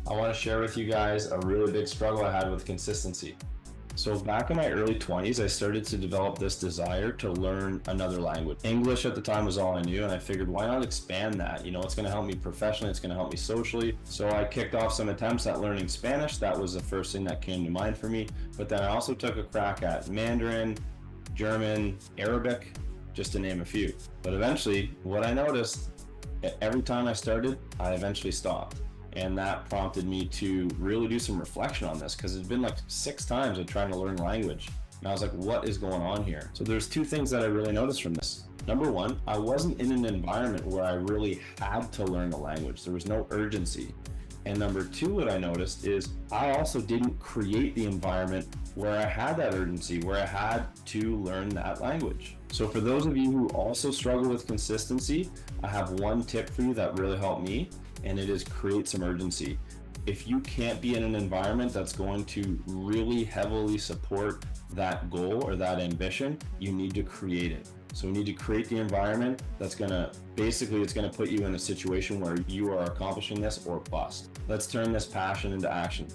I want to share with you guys a really big struggle I had with consistency. So back in my early 20s, I started to develop this desire to learn another language. English at the time was all I knew, and I figured, why not expand that? You know, it's going to help me professionally, it's going to help me socially. So I kicked off some attempts at learning Spanish. That was the first thing that came to mind for me. But then I also took a crack at Mandarin, German, Arabic, just to name a few. But eventually, what I noticed, every time I started, I eventually stopped. And that prompted me to really do some reflection on this, because it's been like 6 times of trying to learn language. And I was like, what is going on here? So there's 2 things that I really noticed from this. Number one, I wasn't in an environment where I really had to learn the language. There was no urgency. And number two, what I noticed is I also didn't create the environment where I had that urgency, where I had to learn that language. So for those of you who also struggle with consistency, I have one tip for you that really helped me, and it is create some urgency. If you can't be in an environment that's going to really heavily support that goal or that ambition, you need to create it. So we need to create the environment that's gonna, basically it's gonna put you in a situation where you are accomplishing this or bust. Let's turn this passion into action.